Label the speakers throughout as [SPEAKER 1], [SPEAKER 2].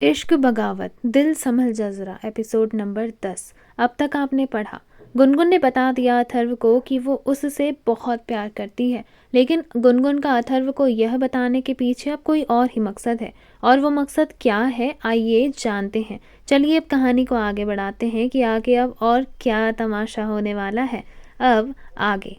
[SPEAKER 1] इश्क बगावत दिल संभल जा जरा एपिसोड नंबर 10। अब तक आपने पढ़ा। गुनगुन ने बता दिया अथर्व को कि वो उससे बहुत प्यार करती है, लेकिन गुनगुन का अथर्व को यह बताने के पीछे अब कोई और ही मकसद है। और वो मकसद क्या है, आइए जानते हैं। चलिए अब कहानी को आगे बढ़ाते हैं कि आगे अब और क्या तमाशा होने वाला है। अब आगे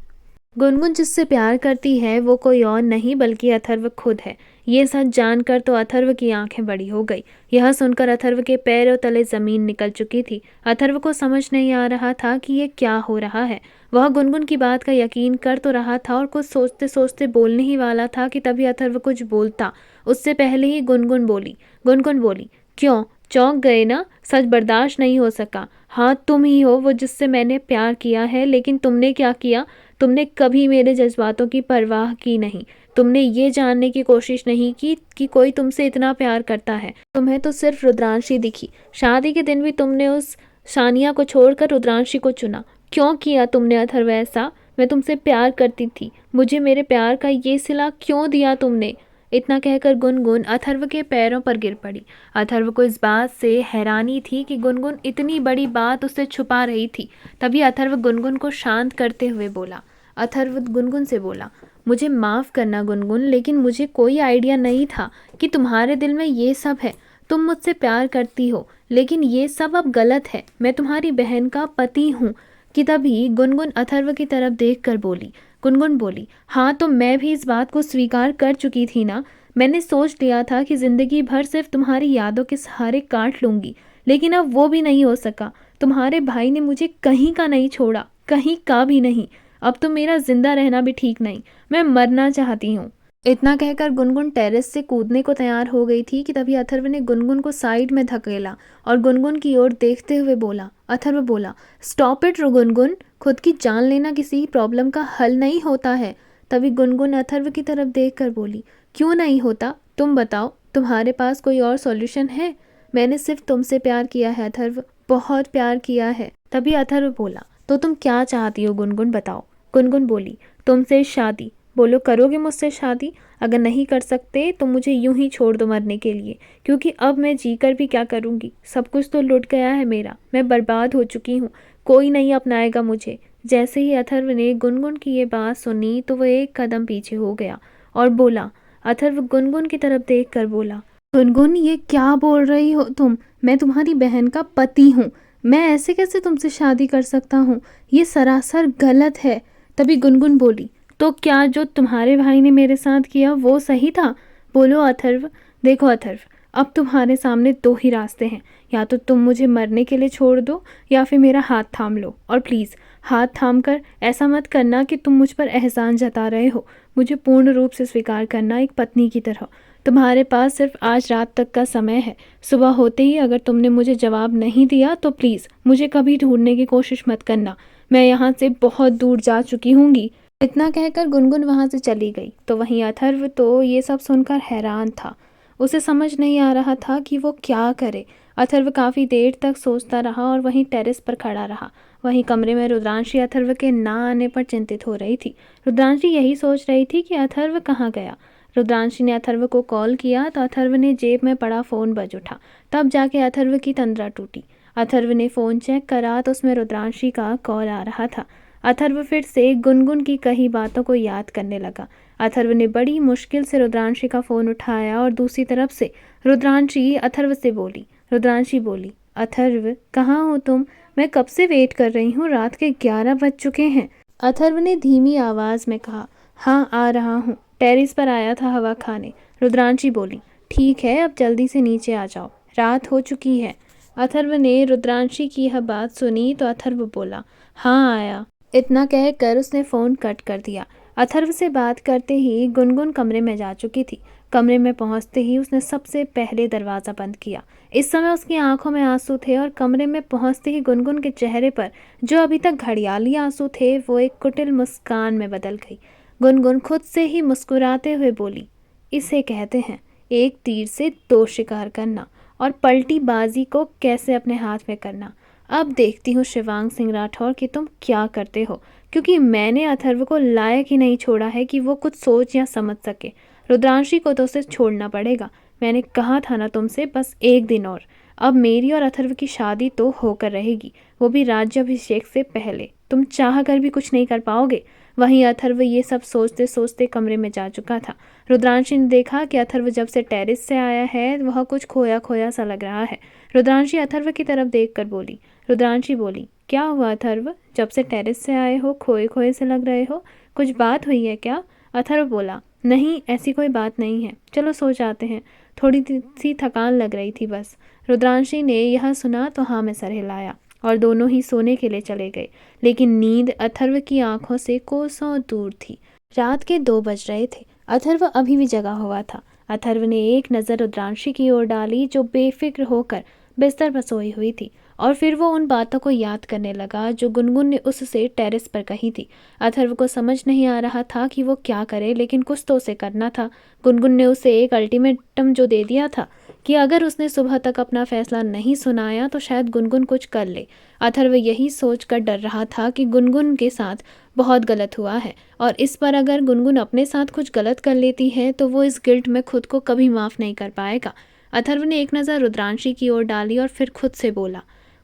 [SPEAKER 1] गुनगुन जिससे प्यार करती है वो कोई और नहीं बल्कि अथर्व खुद है। ये सच जानकर तो अथर्व की आंखें बड़ी हो गई। यह सुनकर अथर्व के पैरों तले जमीन निकल चुकी थी। अथर्व को समझ नहीं आ रहा था कि ये क्या हो रहा है। वह गुनगुन की बात का यकीन कर तो रहा था और कुछ सोचते सोचते बोलने ही वाला था कि तभी अथर्व कुछ बोलता। उससे पहले ही गुनगुन बोली, क्यों चौंक गए ना? सच बर्दाश्त नहीं हो सका। हाँ, तुम ही हो वो जिससे मैंने प्यार किया है, लेकिन तुमने क्या किया? तुमने कभी मेरे जज्बातों की परवाह की नहीं। तुमने ये जानने की कोशिश नहीं की कि कोई तुमसे इतना प्यार करता है। तुम्हें तो सिर्फ रुद्रांशी दिखी। शादी के दिन भी तुमने उस शानिया को छोड़कर रुद्रांशी को चुना। क्यों किया तुमने अथर्व ऐसा? मैं तुमसे प्यार करती थी। मुझे मेरे प्यार का ये सिला क्यों दिया तुमने? इतना कहकर गुनगुन अथर्व के पैरों पर गिर पड़ी। अथर्व को इस बात से हैरानी थी कि गुनगुन इतनी बड़ी बात उससे छुपा रही थी। तभी अथर्व गुनगुन को शांत करते हुए बोला। अथर्व गुनगुन से बोला, मुझे माफ़ करना गुनगुन, लेकिन मुझे कोई आइडिया नहीं था कि तुम्हारे दिल में ये सब है। तुम मुझसे प्यार करती हो, लेकिन ये सब अब गलत है। मैं तुम्हारी बहन का पति हूँ। कि तभी गुनगुन अथर्व की तरफ देख कर बोली। गुनगुन बोली, हाँ तो मैं भी इस बात को स्वीकार कर चुकी थी ना। मैंने सोच लिया था कि ज़िंदगी भर सिर्फ तुम्हारी यादों के सहारे काट लूँगी, लेकिन अब वो भी नहीं हो सका। तुम्हारे भाई ने मुझे कहीं का नहीं छोड़ा, कहीं का भी नहीं। अब तो मेरा जिंदा रहना भी ठीक नहीं, मैं मरना चाहती हूँ। इतना कहकर गुनगुन टेरेस से कूदने को तैयार हो गई थी कि तभी अथर्व ने गुनगुन को साइड में धकेला और गुनगुन की ओर देखते हुए बोला। अथर्व बोला, स्टॉप इट गुनगुन, खुद की जान लेना किसी प्रॉब्लम का हल नहीं होता है। तभी गुनगुन अथर्व की तरफ देखकर बोली, क्यों नहीं होता? तुम बताओ, तुम्हारे पास कोई और सॉल्यूशन है? मैंने सिर्फ तुमसे प्यार किया है अथर्व, बहुत प्यार किया है। तभी अथर्व बोला, तो तुम क्या चाहती हो गुनगुन, बताओ। गुनगुन बोली, तुमसे शादी। बोलो, करोगे मुझसे शादी? अगर नहीं कर सकते तो मुझे यूं ही छोड़ दो मरने के लिए, क्योंकि अब मैं जीकर भी क्या करूँगी? सब कुछ तो लुट गया है मेरा, मैं बर्बाद हो चुकी हूँ। कोई नहीं अपनाएगा मुझे। जैसे ही अथर्व ने गुनगुन की ये बात सुनी तो वह एक कदम पीछे हो गया और बोला। अथर्व गुनगुन की तरफ देख कर बोला, गुनगुन ये क्या बोल रही हो तुम? मैं तुम्हारी बहन का पति हूँ। मैं ऐसे कैसे तुमसे शादी कर सकता हूँ? ये सरासर गलत है। तभी गुनगुन बोली, तो क्या जो तुम्हारे भाई ने मेरे साथ किया वो सही था? बोलो अथर्व। देखो अथर्व, अब तुम्हारे सामने दो ही रास्ते हैं। या तो तुम मुझे मरने के लिए छोड़ दो, या फिर मेरा हाथ थाम लो। और प्लीज़ हाथ थाम कर ऐसा मत करना कि तुम मुझ पर एहसान जता रहे हो। मुझे पूर्ण रूप से स्वीकार करना एक पत्नी की तरह। तुम्हारे पास सिर्फ आज रात तक का समय है। सुबह होते ही अगर तुमने मुझे जवाब नहीं दिया तो प्लीज़ मुझे कभी ढूंढने की कोशिश मत करना। मैं यहाँ से बहुत दूर जा चुकी हूँगी। इतना कहकर गुनगुन वहाँ से चली गई। तो वहीं अथर्व तो ये सब सुनकर हैरान था। उसे समझ नहीं आ रहा था कि वो क्या करे। अथर्व काफ़ी देर तक सोचता रहा और वहीं टेरेस पर खड़ा रहा। वहीं कमरे में रुद्रांशी अथर्व के ना आने पर चिंतित हो रही थी। रुद्रांशी यही सोच रही थी कि अथर्व कहाँ गया। रुद्रांशी ने अथर्व को कॉल किया तो अथर्व ने जेब में पड़ा फ़ोन बज उठा। तब जाके अथर्व की तंद्रा टूटी। अथर्व ने फ़ोन चेक करा तो उसमें रुद्रांशी का कॉल आ रहा था। अथर्व फिर से गुनगुन की कही बातों को याद करने लगा। अथर्व ने बड़ी मुश्किल से रुद्रांशी का फ़ोन उठाया और दूसरी तरफ से रुद्रांशी अथर्व से बोली। रुद्रांशी बोली, अथर्व कहाँ हो तुम? मैं कब से वेट कर रही हूँ, रात के 11 बज चुके हैं। अथर्व ने धीमी आवाज़ में कहा, हाँ आ रहा हूँ, टेरिस पर आया था हवा खाने। रुद्रांशी बोली, ठीक है अब जल्दी से नीचे आ जाओ, रात हो चुकी है। अथर्व ने रुद्रांशी की यह बात सुनी तो अथर्व बोला, हाँ आया। इतना कहकर उसने फ़ोन कट कर दिया। अथर्व से बात करते ही गुनगुन कमरे में जा चुकी थी। कमरे में पहुंचते ही उसने सबसे पहले दरवाज़ा बंद किया। इस समय उसकी आंखों में आंसू थे और कमरे में पहुंचते ही गुनगुन के चेहरे पर जो अभी तक घड़ियाली आंसू थे वो एक कुटिल मुस्कान में बदल गई। गुनगुन खुद से ही मुस्कुराते हुए बोली, इसे कहते हैं एक तीर से दो शिकार करना, और पलटी बाजी को कैसे अपने हाथ में करना। अब देखती हूँ शिवांग सिंह राठौर कि तुम क्या करते हो, क्योंकि मैंने अथर्व को लायक ही नहीं छोड़ा है कि वो कुछ सोच या समझ सके। रुद्रांशी को तो उसे छोड़ना पड़ेगा, मैंने कहा था ना तुमसे, बस एक दिन और। अब मेरी और अथर्व की शादी तो होकर रहेगी, वो भी राज्याभिषेक से पहले। तुम चाह कर भी कुछ नहीं कर पाओगे। वहीं अथर्व ये सब सोचते सोचते कमरे में जा चुका था। रुद्रांशी ने देखा कि अथर्व जब से टेरेस से आया है वह कुछ खोया खोया सा लग रहा है। रुद्रांशी अथर्व की तरफ देख कर बोली। रुद्रांशी बोली, क्या हुआ अथर्व, जब से टेरेस से आए हो खोए खोए से लग रहे हो, कुछ बात हुई है क्या? अथर्व बोला, नहीं ऐसी कोई बात नहीं है, चलो सो जाते हैं, थोड़ी सी थकान लग रही थी बस। रुद्रांशी ने यह सुना तो हाँ में सर हिलाया और दोनों ही सोने के लिए चले गए। लेकिन नींद अथर्व की आंखों से कोसों दूर थी। रात के 2 बज रहे थे। अथर्व अभी भी जगा हुआ था। अथर्व ने एक नज़र रुद्रांशी की ओर डाली जो बेफिक्र होकर बिस्तर पर सोई हुई थी, और फिर वो उन बातों को याद करने लगा जो गुनगुन ने उससे टेरेस पर कही थी। अथर्व को समझ नहीं आ रहा था कि वो क्या करे, लेकिन कुछ तो उसे करना था। गुनगुन ने उसे एक अल्टीमेटम जो दे दिया था कि अगर उसने सुबह तक अपना फैसला नहीं सुनाया तो शायद गुनगुन कुछ कर ले। अथर्व यही सोचकर डर रहा था कि गुनगुन के साथ बहुत गलत हुआ है, और इस पर अगर गुनगुन अपने साथ कुछ गलत कर लेती है तो वो इस गिल्ट में खुद को कभी माफ़ नहीं कर पाएगा। अथर्व ने एक नज़र रुद्रांशी की ओर डाली और फिर खुद से बोला,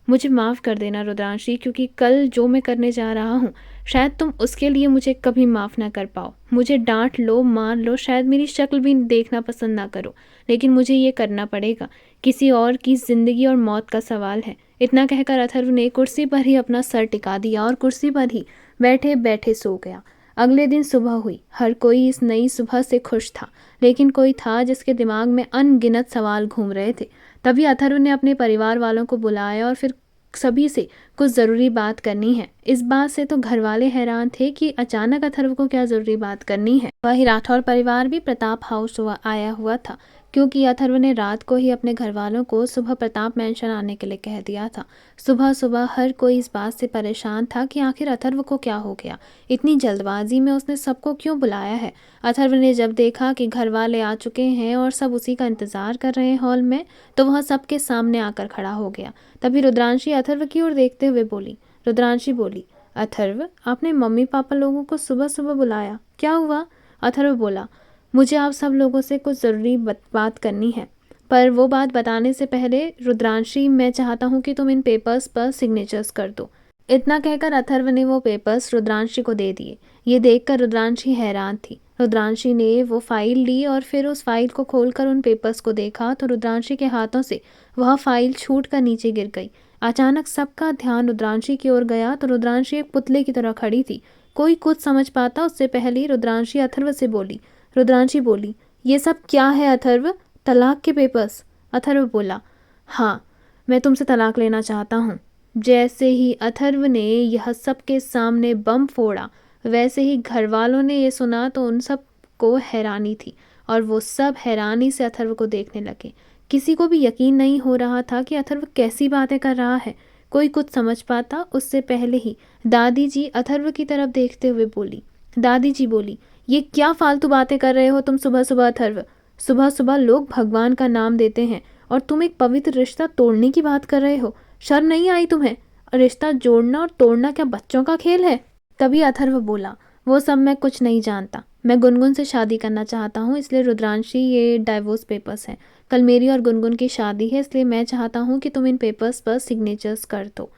[SPEAKER 1] मुझे माफ़ कर देना रुद्रांशी, क्योंकि कल जो मैं करने जा रहा हूँ शायद तुम उसके लिए मुझे कभी माफ़ ना कर पाओ। मुझे डांट लो, मार लो, शायद मेरी शक्ल भी देखना पसंद ना करो, लेकिन मुझे ये करना पड़ेगा। किसी और की ज़िंदगी और मौत का सवाल है। इतना कहकर अथर्व ने कुर्सी पर ही अपना सर टिका दिया और कुर्सी पर ही बैठे बैठे सो गया। अगले दिन सुबह हुई। हर कोई इस नई सुबह से खुश था, लेकिन कोई था जिसके दिमाग में अनगिनत सवाल घूम रहे थे। तभी अथर्व ने अपने परिवार वालों को बुलाया और फिर सभी से कुछ ज़रूरी बात करनी है। इस बात से तो घर वाले हैरान थे कि अचानक अथर्व को क्या ज़रूरी बात करनी है। वही राठौर परिवार भी प्रताप हाउस आया हुआ था, क्योंकि अथर्व ने रात को ही अपने घर वालों को सुबह प्रताप मैंशन आने के लिए कह दिया था। सुबह सुबह हर कोई इस बात से परेशान था कि आखिर अथर्व को क्या हो गया, इतनी जल्दबाजी में उसने सबको क्यों बुलाया है। अथर्व ने जब देखा कि घर वाले आ चुके हैं और सब उसी का इंतज़ार कर रहे हैं हॉल में, तो वह सबके सामने आकर खड़ा हो गया। तभी रुद्रांशी अथर्व की ओर देखते हुए बोली। रुद्रांशी बोली, अथर्व, आपने मम्मी पापा लोगों को सुबह सुबह बुलाया, क्या हुआ? अथर्व बोला, मुझे आप सब लोगों से कुछ ज़रूरी बात करनी है, पर वो बात बताने से पहले रुद्रांशी, मैं चाहता हूँ कि तुम इन पेपर्स पर सिग्नेचर्स कर दो। इतना कहकर अथर्व ने वो पेपर्स रुद्रांशी को दे दिए। ये देखकर रुद्रांशी हैरान थी। रुद्रांशी ने वो फाइल ली और फिर उस फाइल को खोलकर उन पेपर्स को देखा तो रुद्रांशी के हाथों से वह फाइल छूट कर नीचे गिर गई। अचानक सबका ध्यान रुद्रांशी की ओर गया तो रुद्रांशी एक पुतले की तरह खड़ी थी। कोई कुछ समझ पाता उससे पहले रुद्रांशी अथर्व से बोली। रुद्रांशी बोली, ये सब क्या है अथर्व? तलाक के पेपर्स? अथर्व बोला, हाँ, मैं तुमसे तलाक लेना चाहता हूँ। जैसे ही अथर्व ने यह सबके सामने बम फोड़ा, वैसे ही घर वालों ने ये सुना तो उन सब को हैरानी थी और वो सब हैरानी से अथर्व को देखने लगे। किसी को भी यकीन नहीं हो रहा था कि अथर्व कैसी बातें कर रहा है। कोई कुछ समझ पाता उससे पहले ही दादी जी अथर्व की तरफ देखते हुए बोली। दादी जी बोली, ये क्या फालतू बातें कर रहे हो तुम सुबह सुबह अथर्व? सुबह सुबह लोग भगवान का नाम देते हैं और तुम एक पवित्र रिश्ता तोड़ने की बात कर रहे हो। शर्म नहीं आई तुम्हें? रिश्ता जोड़ना और तोड़ना क्या बच्चों का खेल है? तभी अथर्व बोला, वो सब मैं कुछ नहीं जानता। मैं गुनगुन से शादी करना चाहता हूँ, इसलिए रुद्रांशी ये डाइवोर्स पेपर्स हैं। कल मेरी और गुनगुन की शादी है, इसलिए मैं चाहता हूँ कि तुम इन पेपर्स पर सिग्नेचर्स कर दो।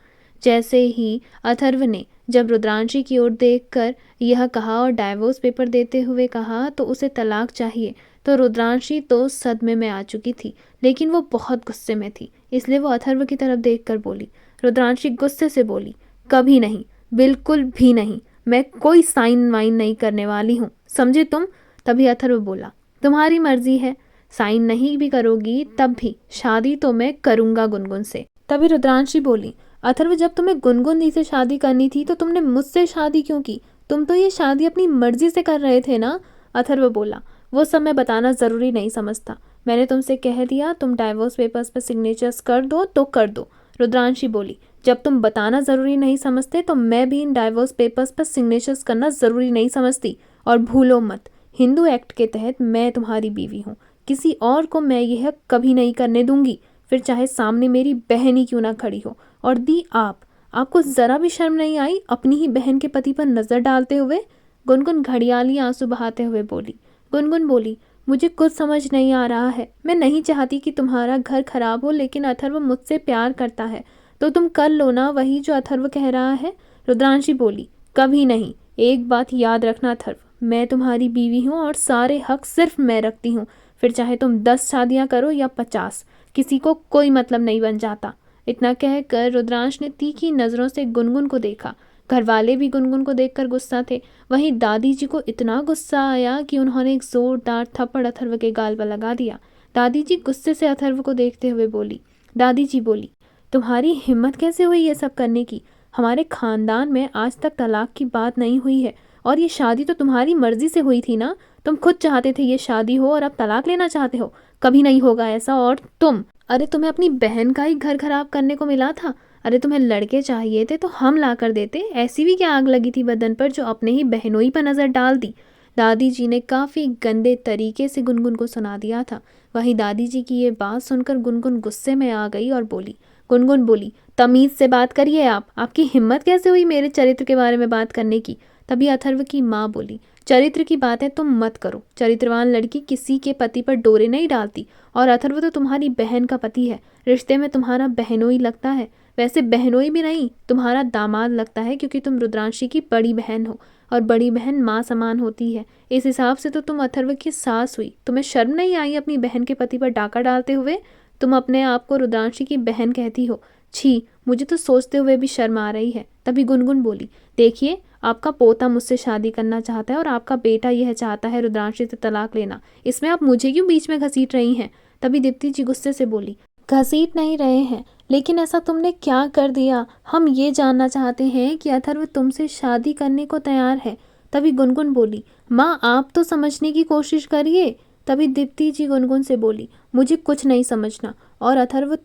[SPEAKER 1] जैसे ही अथर्व ने जब रुद्रांशी की ओर देखकर यह कहा और डाइवोर्स पेपर देते हुए कहा तो उसे तलाक चाहिए, तो रुद्रांशी तो सदमे में आ चुकी थी, लेकिन वो बहुत गुस्से में थी, इसलिए वो अथर्व की तरफ देखकर बोली। रुद्रांशी गुस्से से बोली, कभी नहीं, बिल्कुल भी नहीं, मैं कोई साइन वाइन नहीं करने वाली हूँ, समझे तुम? तभी अथर्व बोला, तुम्हारी मर्जी है, साइन नहीं भी करोगी तब भी शादी तो मैं करूँगा गुनगुन से। तभी रुद्रांशी बोली, अथर्व, जब तुम्हें गुनगुन दी से शादी करनी थी तो तुमने मुझसे शादी क्यों की? तुम तो ये शादी अपनी मर्जी से कर रहे थे ना? अथर्व बोला, वो सब मैं बताना ज़रूरी नहीं समझता। मैंने तुमसे कह दिया तुम डाइवोर्स पेपर्स पर सिग्नेचर्स कर दो तो कर दो। रुद्रांशी बोली, जब तुम बताना ज़रूरी नहीं समझते तो मैं भी इन डाइवोर्स पेपर्स पर सिग्नेचर्स करना ज़रूरी नहीं समझती। और भूलो मत, हिंदू एक्ट के तहत मैं तुम्हारी बीवी हूँ, किसी और को मैं यह कभी नहीं करने दूंगी, फिर चाहे सामने मेरी बहन ही क्यों ना खड़ी हो। और दी आपको ज़रा भी शर्म नहीं आई अपनी ही बहन के पति पर नज़र डालते हुए? गुनगुन घड़ियाली आंसू बहाते हुए बोली। गुनगुन बोली, मुझे कुछ समझ नहीं आ रहा है। मैं नहीं चाहती कि तुम्हारा घर खराब हो, लेकिन अथर्व मुझसे प्यार करता है तो तुम कर लो ना वही जो अथर्व कह रहा है। रुद्रांशी बोली, कभी नहीं। एक बात याद रखना अथर्व, मैं तुम्हारी बीवी हूँ और सारे हक सिर्फ मैं रखती हूँ। फिर चाहे तुम 10 शादियाँ करो या 50, किसी को कोई मतलब नहीं बन जाता। इतना कहकर रुद्रांश ने तीखी नज़रों से गुनगुन को देखा। घर वाले भी गुनगुन को देखकर गुस्सा थे। वहीं दादी जी को इतना गुस्सा आया कि उन्होंने एक जोरदार थप्पड़ अथर्व के गाल पर लगा दिया। दादी जी गुस्से से अथर्व को देखते हुए बोली, दादी जी बोली, तुम्हारी हिम्मत कैसे हुई ये सब करने की? हमारे खानदान में आज तक तलाक की बात नहीं हुई है, और ये शादी तो तुम्हारी मर्जी से हुई थी ना। तुम खुद चाहते थे ये शादी हो और अब तलाक लेना चाहते हो। कभी नहीं होगा ऐसा। और तुम, अरे तुम्हें अपनी बहन का ही घर खराब करने को मिला था। अरे तुम्हें लड़के चाहिए थे तो हम ला कर देते। ऐसी भी क्या आग लगी थी बदन पर जो अपने ही बहनोई पर नजर डाल दी। दादी जी ने काफी गंदे तरीके से गुनगुन को सुना दिया था। वहीं दादी जी की ये बात सुनकर गुनगुन गुस्से में आ गई और बोली, गुनगुन बोली, तमीज से बात करिए आप। आपकी हिम्मत कैसे हुई मेरे चरित्र के बारे में बात करने की? तभी अथर्व की माँ बोली, चरित्र की बातें तुम मत करो। चरित्रवान लड़की किसी के पति पर डोरे नहीं डालती, और अथर्व तो तुम्हारी बहन का पति है। रिश्ते में तुम्हारा बहनोई लगता है। वैसे बहनोई भी नहीं, तुम्हारा दामाद लगता है, क्योंकि तुम रुद्रांशी की बड़ी बहन हो और बड़ी बहन माँ समान होती है। इस हिसाब से तो तुम अथर्व की सास हुई। तुम्हें शर्म नहीं आई अपनी बहन के पति पर डाका डालते हुए? तुम अपने आप को रुद्रांशी की बहन कहती हो। छी, मुझे तो सोचते हुए भी शर्म आ रही है। तभी गुनगुन बोली, देखिए, आपका पोता मुझसे शादी करना चाहता है और आपका बेटा यह चाहता है रुद्रांशी से तलाक लेना। इसमें आप मुझे क्यों बीच में घसीट रही हैं? तभी दीप्ति जी गुस्से से बोली, घसीट नहीं रहे हैं, लेकिन ऐसा तुमने क्या कर दिया? हम ये जानना चाहते हैं कि अथर्व तुमसे शादी करने को तैयार है। तभी गुनगुन बोली, माँ आप तो समझने की कोशिश करिए। तभी दीप्ति जी गुनगुन से बोली, मुझे कुछ नहीं समझना। और अथर्व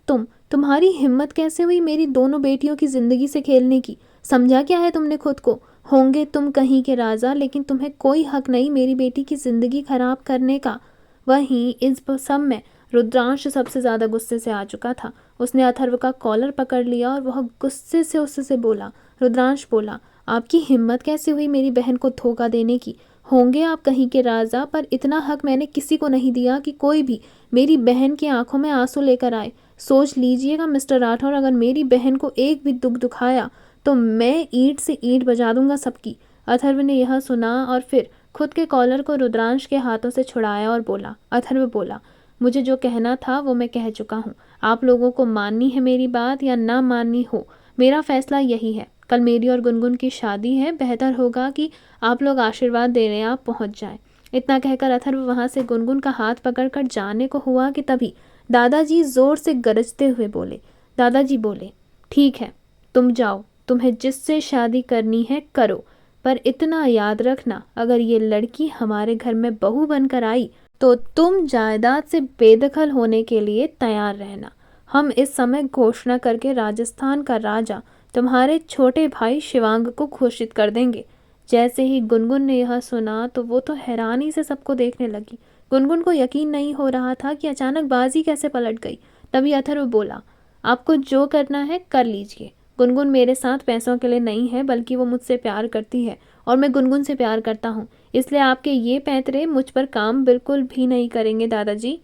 [SPEAKER 1] तुम्हारी हिम्मत कैसे हुई मेरी दोनों बेटियों की जिंदगी से खेलने की? समझा क्या है तुमने खुद को? होंगे तुम कहीं के राजा, लेकिन तुम्हें कोई हक नहीं मेरी बेटी की जिंदगी खराब करने का। वहीं इस सब में रुद्रांश सबसे ज्यादा गुस्से से आ चुका था। उसने अथर्व का कॉलर पकड़ लिया और वह गुस्से से उससे बोला, रुद्रांश बोला, आपकी हिम्मत कैसे हुई मेरी बहन को धोखा देने की? होंगे आप कहीं के राजा, पर इतना हक मैंने किसी को नहीं दिया कि कोई भी मेरी बहन की आंखों में आंसू लेकर आए। सोच लीजिएगा मिस्टर राठौर, अगर मेरी बहन को एक भी दुख दुखाया तो मैं ईंट से ईंट बजा दूंगा सबकी। अथर्व ने यह सुना और फिर खुद के कॉलर को रुद्रांश के हाथों से छुड़ाया और बोला, अथर्व बोला, मुझे जो कहना था वो मैं कह चुका हूँ। आप लोगों को माननी है मेरी बात या ना माननी हो, मेरा फैसला यही है। कल मेरी और गुनगुन की शादी है, बेहतर होगा कि आप लोग आशीर्वाद देने आप पहुँच जाएं। इतना कहकर अथर्व वहाँ से गुनगुन का हाथ पकड़कर जाने को हुआ कि तभी दादाजी जोर से गरजते हुए बोले, दादाजी बोले, ठीक है तुम जाओ, तुम्हें जिससे शादी करनी है करो, पर इतना याद रखना, अगर ये लड़की हमारे घर में बहू बनकर आई तो तुम जायदाद से बेदखल होने के लिए तैयार रहना। हम इस समय घोषणा करके राजस्थान का राजा तुम्हारे छोटे भाई शिवांग को घोषित कर देंगे। जैसे ही गुनगुन ने यह सुना तो वो तो हैरानी से सबको देखने लगी। गुनगुन को यकीन नहीं हो रहा था कि अचानक बाजी कैसे पलट गई। तभी अथर्व बोला, आपको जो करना है कर लीजिए। गुनगुन मेरे साथ पैसों के लिए नहीं है, बल्कि वो मुझसे प्यार करती है और मैं गुनगुन से प्यार करता हूँ। इसलिए आपके ये पैंतरे मुझ पर काम बिल्कुल भी नहीं करेंगे दादाजी।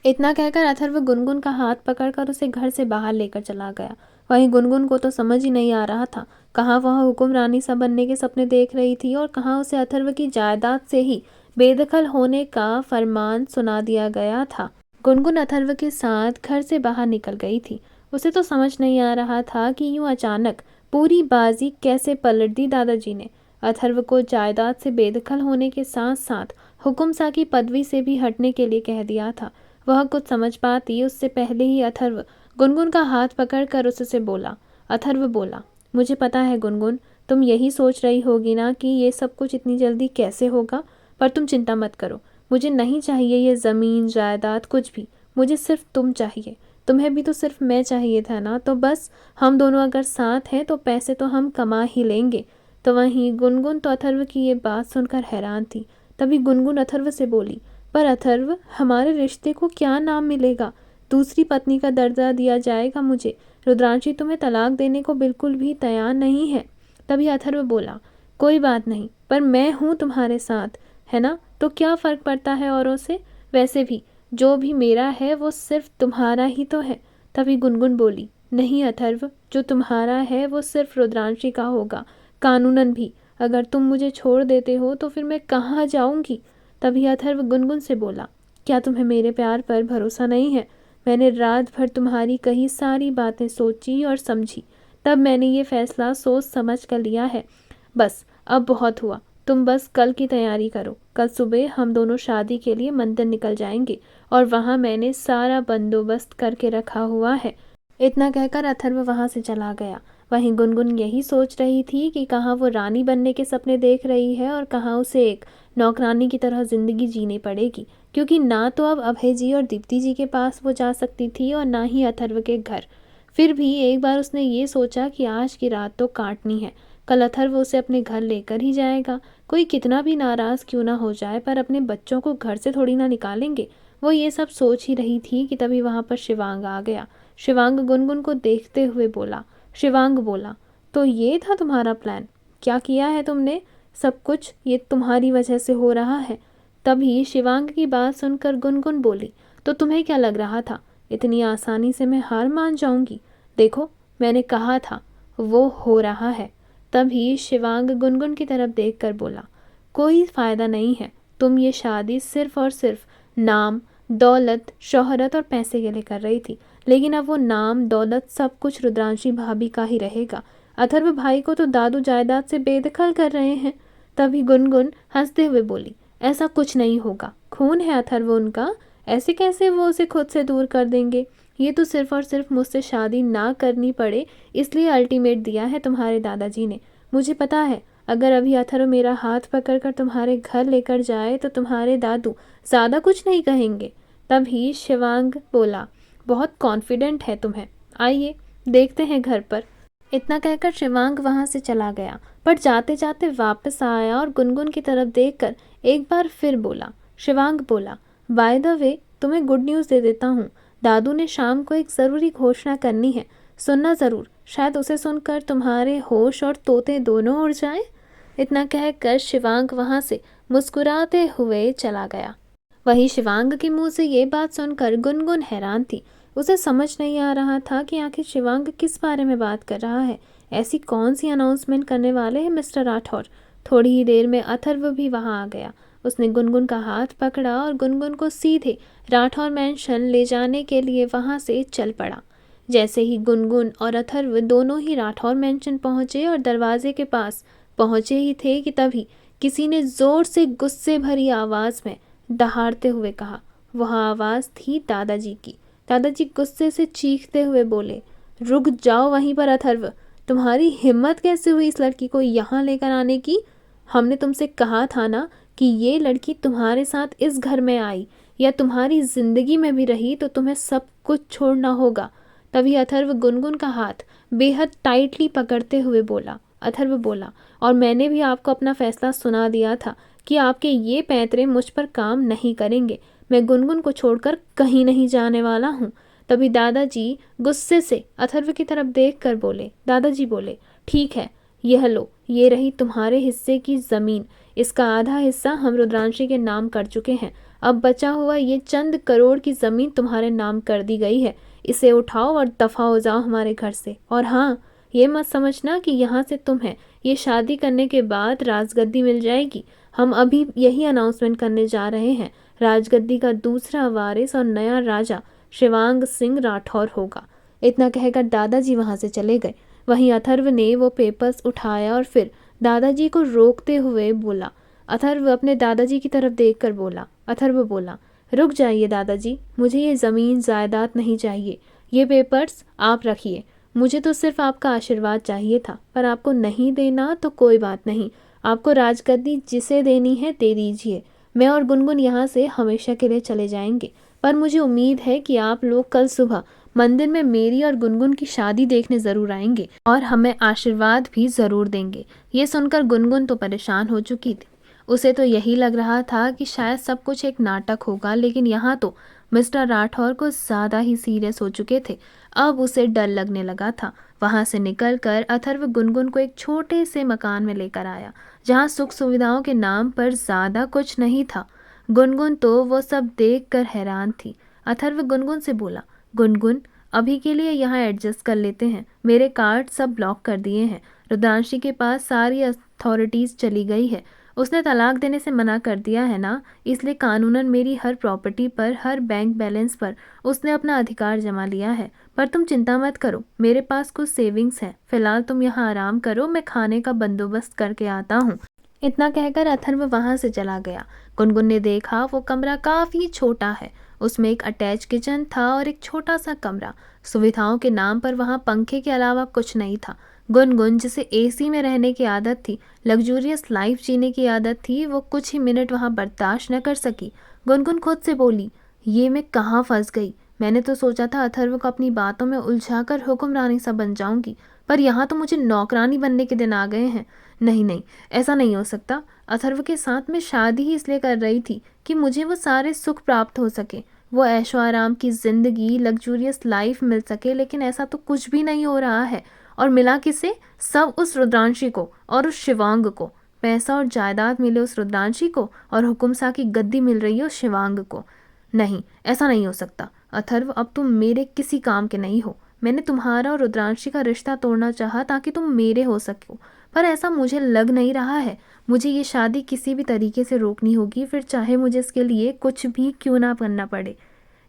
[SPEAKER 1] इतना कहकर अथर्व गुनगुन का हाथ पकड़कर उसे घर से बाहर लेकर चला गया। वहीं गुनगुन को तो समझ ही नहीं आ रहा था, कहाँ वह हुक्मरानी सा बनने के सपने देख रही थी और कहाँ उसे अथर्व की जायदाद से ही बेदखल होने का फरमान सुना दिया गया था। गुनगुन अथर्व के साथ घर से बाहर निकल गई थी। उसे तो समझ नहीं आ रहा था कि यूं अचानक पूरी बाजी कैसे पलट दी दादाजी ने। अथर्व को जायदाद से बेदखल होने के साथ साथ हुकुमसा की पदवी से भी हटने के लिए कह दिया था। वह कुछ समझ पाती उससे पहले ही अथर्व गुनगुन का हाथ पकड़कर उससे बोला, अथर्व बोला, मुझे पता है गुनगुन, तुम यही सोच रही होगी ना कि ये सब कुछ इतनी जल्दी कैसे होगा, पर तुम चिंता मत करो। मुझे नहीं चाहिए ये ज़मीन जायदाद कुछ भी, मुझे सिर्फ तुम चाहिए। तुम्हें भी तो सिर्फ मैं चाहिए था ना, तो बस हम दोनों अगर साथ हैं तो पैसे तो हम कमा ही लेंगे। तो वहीं गुनगुन तो अथर्व की ये बात सुनकर हैरान थी। तभी गुनगुन अथर्व से बोली, पर अथर्व, हमारे रिश्ते को क्या नाम मिलेगा? दूसरी पत्नी का दर्जा दिया जाएगा मुझे। रुद्रांशी तुम्हें तलाक देने को बिल्कुल भी तैयार नहीं है। तभी अथर्व बोला, कोई बात नहीं, पर मैं हूँ तुम्हारे साथ, है ना, तो क्या फ़र्क पड़ता है औरों से? वैसे भी जो भी मेरा है वो सिर्फ तुम्हारा ही तो है। तभी गुनगुन बोली, नहीं अथर्व, जो तुम्हारा है वो सिर्फ रुद्रांशी का होगा, कानूनन भी। अगर तुम मुझे छोड़ देते हो तो फिर मैं कहाँ जाऊंगी। तभी अथर्व गुनगुन से बोला, क्या तुम्हें मेरे प्यार पर भरोसा नहीं है? मैंने रात भर तुम्हारी कही सारी बातें सोची और समझी, तब मैंने ये फैसला सोच समझ कर लिया है। बस अब बहुत हुआ, तुम बस कल की तैयारी करो। कल सुबह हम दोनों शादी के लिए मंदिर निकल जाएंगे और वहाँ मैंने सारा बंदोबस्त करके रखा हुआ है। इतना कहकर अथर्व वहाँ से चला गया। वहीं गुनगुन यही सोच रही थी कि कहाँ वो रानी बनने के सपने देख रही है और कहाँ उसे एक नौकरानी की तरह जिंदगी जीनी पड़ेगी, क्योंकि ना तो अब अभय जी और दीप्ति जी के पास वो जा सकती थी और ना ही अथर्व के घर। फिर भी एक बार उसने ये सोचा कि आज की रात तो काटनी है, कल अथर्व उसे अपने घर लेकर ही जाएगा। कोई कितना भी नाराज़ क्यों ना हो जाए, पर अपने बच्चों को घर से थोड़ी ना निकालेंगे। वो ये सब सोच ही रही थी कि तभी वहाँ पर शिवांग आ गया। शिवांग गुनगुन को देखते हुए बोला, शिवांग बोला, तो ये था तुम्हारा प्लान? क्या किया है तुमने? सब कुछ ये तुम्हारी वजह से हो रहा है। तभी शिवांग की बात सुनकर गुनगुन बोली, तो तुम्हें क्या लग रहा था इतनी आसानी से मैं हार मान जाऊंगी? देखो, मैंने कहा था वो हो रहा है। तभी शिवांग गुनगुन की तरफ देखकर बोला, कोई फ़ायदा नहीं है। तुम ये शादी सिर्फ और सिर्फ नाम, दौलत, शोहरत और पैसे के लिए कर रही थी, लेकिन अब वो नाम, दौलत सब कुछ रुद्रांशी भाभी का ही रहेगा। अथर्व भाई को तो दादू जायदाद से बेदखल कर रहे हैं। तभी गुनगुन हंसते हुए बोली, ऐसा कुछ नहीं होगा, खून है अथर्व उनका, ऐसे कैसे वो उसे खुद से दूर कर देंगे? ये तो सिर्फ और सिर्फ मुझसे शादी ना करनी पड़े इसलिए अल्टीमेट दिया है तुम्हारे दादाजी ने। मुझे पता है, अगर अभी अथर्व मेरा हाथ पकड़कर तुम्हारे घर लेकर जाए तो तुम्हारे दादू ज़्यादा कुछ नहीं कहेंगे। तभी शिवांग बोला, बहुत कॉन्फिडेंट है तुम्हें, आइए देखते हैं घर पर। इतना कहकर शिवांग वहाँ से चला गया, पर जाते जाते वापस आया और गुनगुन की तरफ देखकर एक बार फिर बोला। शिवांग बोला, बाय द वे तुम्हें गुड न्यूज़ दे देता हूँ, दादू ने शाम को एक ज़रूरी घोषणा करनी है, सुनना ज़रूर, शायद उसे सुनकर तुम्हारे होश और तोते दोनों उड़ जाएं। इतना कहकर शिवांग वहाँ से मुस्कुराते हुए चला गया। वहीं शिवांग के मुंह से ये बात सुनकर गुनगुन हैरान थी। उसे समझ नहीं आ रहा था कि आखिर शिवांग किस बारे में बात कर रहा है। ऐसी कौन सी अनाउंसमेंट करने वाले हैं मिस्टर राठौर? थोड़ी ही देर में अथर्व भी वहाँ आ गया। उसने गुनगुन का हाथ पकड़ा और गुनगुन को सीधे राठौर मैंशन ले जाने के लिए वहाँ से चल पड़ा। जैसे ही गुनगुन और अथर्व दोनों ही राठौर मैंशन पहुँचे और दरवाजे के पास पहुँचे ही थे कि तभी किसी ने ज़ोर से गुस्से भरी आवाज़ में दहाड़ते हुए कहा। वह आवाज़ थी दादाजी की। दादाजी गुस्से से चीखते हुए बोले, रुक जाओ वहीं पर अथर्व, तुम्हारी हिम्मत कैसे हुई इस लड़की को यहाँ लेकर आने की? हमने तुमसे कहा था ना कि ये लड़की तुम्हारे साथ इस घर में आई या तुम्हारी ज़िंदगी में भी रही तो तुम्हें सब कुछ छोड़ना होगा। तभी अथर्व गुनगुन का हाथ बेहद टाइटली पकड़ते हुए बोला। अथर्व बोला, और मैंने भी आपको अपना फैसला सुना दिया था कि आपके ये पैंतरे मुझ पर काम नहीं करेंगे। मैं गुनगुन को छोड़कर कहीं नहीं जाने वाला हूँ। तभी दादाजी गुस्से से अथर्व की तरफ देखकर बोले। दादाजी बोले, ठीक है, यह लो, ये रही तुम्हारे हिस्से की ज़मीन। इसका आधा हिस्सा हम रुद्रांशी के नाम कर चुके हैं। अब बचा हुआ ये चंद करोड़ की ज़मीन तुम्हारे नाम कर दी गई है। इसे उठाओ और दफ़ा हो जाओ हमारे घर से। और हाँ, ये मत समझना कि यहाँ से तुम्हें ये शादी करने के बाद राजगद्दी मिल जाएगी। हम अभी यही अनाउंसमेंट करने जा रहे हैं, राजगद्दी का दूसरा वारिस और नया राजा शिवांग सिंह राठौर होगा। इतना कहकर दादाजी वहाँ से चले गए। वहीं अथर्व ने वो पेपर्स उठाया और फिर दादाजी को रोकते हुए बोला। अथर्व अपने दादाजी की तरफ देखकर बोला। अथर्व बोला, रुक जाइए दादाजी, मुझे ये ज़मीन जायदाद नहीं चाहिए। ये पेपर्स आप रखिए, मुझे तो सिर्फ आपका आशीर्वाद चाहिए था, पर आपको नहीं देना तो कोई बात नहीं। आपको राजगद्दी जिसे देनी है दे दीजिए। मैं और गुनगुन यहाँ से हमेशा के लिए चले जाएंगे, पर मुझे उम्मीद है कि आप लोग कल सुबह मंदिर में मेरी और गुनगुन की शादी देखने ज़रूर आएंगे और हमें आशीर्वाद भी ज़रूर देंगे। ये सुनकर गुनगुन तो परेशान हो चुकी थी। उसे तो यही लग रहा था कि शायद सब कुछ एक नाटक होगा, लेकिन यहाँ तो मिस्टर राठौर को ज़्यादा ही सीरियस हो चुके थे। अब उसे डर लगने लगा था। वहाँ से निकलकर अथर्व गुनगुन को एक छोटे से मकान में लेकर आया, जहाँ सुख सुविधाओं के नाम पर ज़्यादा कुछ नहीं था। गुनगुन तो वो सब देखकर हैरान थी। अथर्व गुनगुन से बोला, गुनगुन अभी के लिए यहाँ एडजस्ट कर लेते हैं, मेरे कार्ड सब ब्लॉक कर दिए हैं। रुद्रांशी के पास सारी अथॉरिटीज़ चली गई है, उसने तलाक देने से मना कर दिया है ना, इसलिए कानूनन मेरी हर प्रॉपर्टी पर, हर बैंक बैलेंस पर उसने अपना अधिकार जमा लिया है। पर तुम चिंता मत करो, मेरे पास कुछ सेविंग्स हैं, फिलहाल तुम यहाँ आराम करो, मैं खाने का बंदोबस्त करके आता हूँ। इतना कहकर अथर्व वहाँ से चला गया। गुनगुन ने देखा वो कमरा काफ़ी छोटा है, उसमें एक अटैच किचन था और एक छोटा सा कमरा। सुविधाओं के नाम पर वहाँ पंखे के अलावा कुछ नहीं था। गुनगुन जिसे एसी में रहने की आदत थी, लग्जूरियस लाइफ जीने की आदत थी, वो कुछ ही मिनट वहाँ बर्दाश्त न कर सकी। गुनगुन खुद से बोली, ये मैं कहाँ फंस गई। मैंने तो सोचा था अथर्व को अपनी बातों में उलझाकर हुक्मरानी सा बन जाऊंगी, पर यहाँ तो मुझे नौकरानी बनने के दिन आ गए हैं। नहीं नहीं, ऐसा नहीं हो सकता। अथर्व के साथ मैं शादी ही इसलिए कर रही थी कि मुझे वो सारे सुख प्राप्त हो सके, वो ऐशो आराम की ज़िंदगी, लग्जूरियस लाइफ मिल सके, लेकिन ऐसा तो कुछ भी नहीं हो रहा है। और मिला किसे? सब उस रुद्रांशी को और उस शिवांग को। पैसा और जायदाद मिले उस रुद्रांशी को और हुकुमसा की गद्दी मिल रही है उस शिवांग को। नहीं, ऐसा नहीं हो सकता। अथर्व, अब तुम मेरे किसी काम के नहीं हो। मैंने तुम्हारा और रुद्रांशी का रिश्ता तोड़ना चाहा ताकि तुम मेरे हो सको, पर ऐसा मुझे लग नहीं रहा है। मुझे ये शादी किसी भी तरीके से रोकनी होगी, फिर चाहे मुझे इसके लिए कुछ भी क्यों ना करना पड़े।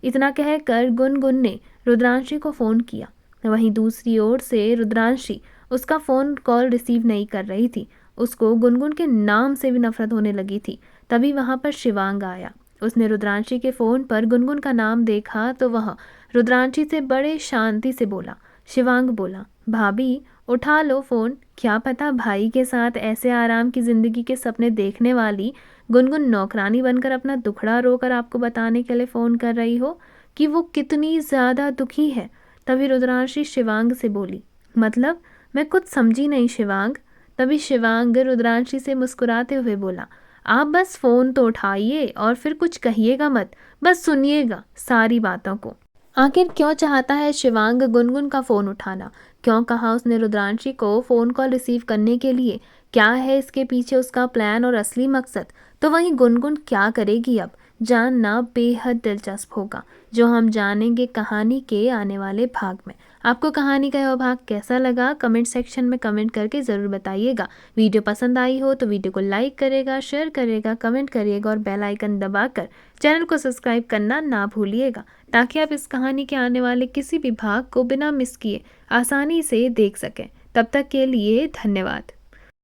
[SPEAKER 1] इतना कहकर गुनगुन ने रुद्रांशी को फ़ोन किया। वहीं दूसरी ओर से रुद्रांशी उसका फ़ोन कॉल रिसीव नहीं कर रही थी। उसको गुनगुन के नाम से भी नफरत होने लगी थी। तभी वहाँ पर शिवांग आया। उसने रुद्रांशी के फ़ोन पर गुनगुन का नाम देखा तो वह रुद्रांशी से बड़े शांति से बोला। शिवांग बोला, भाभी उठा लो फ़ोन। क्या पता भाई के साथ ऐसे आराम की ज़िंदगी के सपने देखने वाली गुनगुन नौकरानी बनकर अपना दुखड़ा रोकर आपको बताने के लिए फ़ोन कर रही हो कि वो कितनी ज़्यादा दुखी है। तभी रुद्रांशी शिवांग से बोली, मतलब मैं कुछ समझी नहीं शिवांग। तभी शिवांग रुद्रांशी से मुस्कुराते हुए बोला, आप बस फ़ोन तो उठाइए और फिर कुछ कहिएगा मत, बस सुनिएगा सारी बातों को। आखिर क्यों चाहता है शिवांग गुनगुन का फ़ोन उठाना? क्यों कहा उसने रुद्रांशी को फ़ोन कॉल रिसीव करने के लिए? क्या है इसके पीछे उसका प्लान और असली मकसद? तो वहीं गुनगुन क्या करेगी अब, जानना बेहद दिलचस्प होगा, जो हम जानेंगे कहानी के आने वाले भाग में। आपको कहानी का यह भाग कैसा लगा कमेंट सेक्शन में कमेंट करके ज़रूर बताइएगा। वीडियो पसंद आई हो तो वीडियो को लाइक करेगा, शेयर करेगा, कमेंट करिएगा और बेल आइकन दबाकर चैनल को सब्सक्राइब करना ना भूलिएगा, ताकि आप इस कहानी के आने वाले किसी भी भाग को बिना मिस किए आसानी से देख सकें। तब तक के लिए धन्यवाद।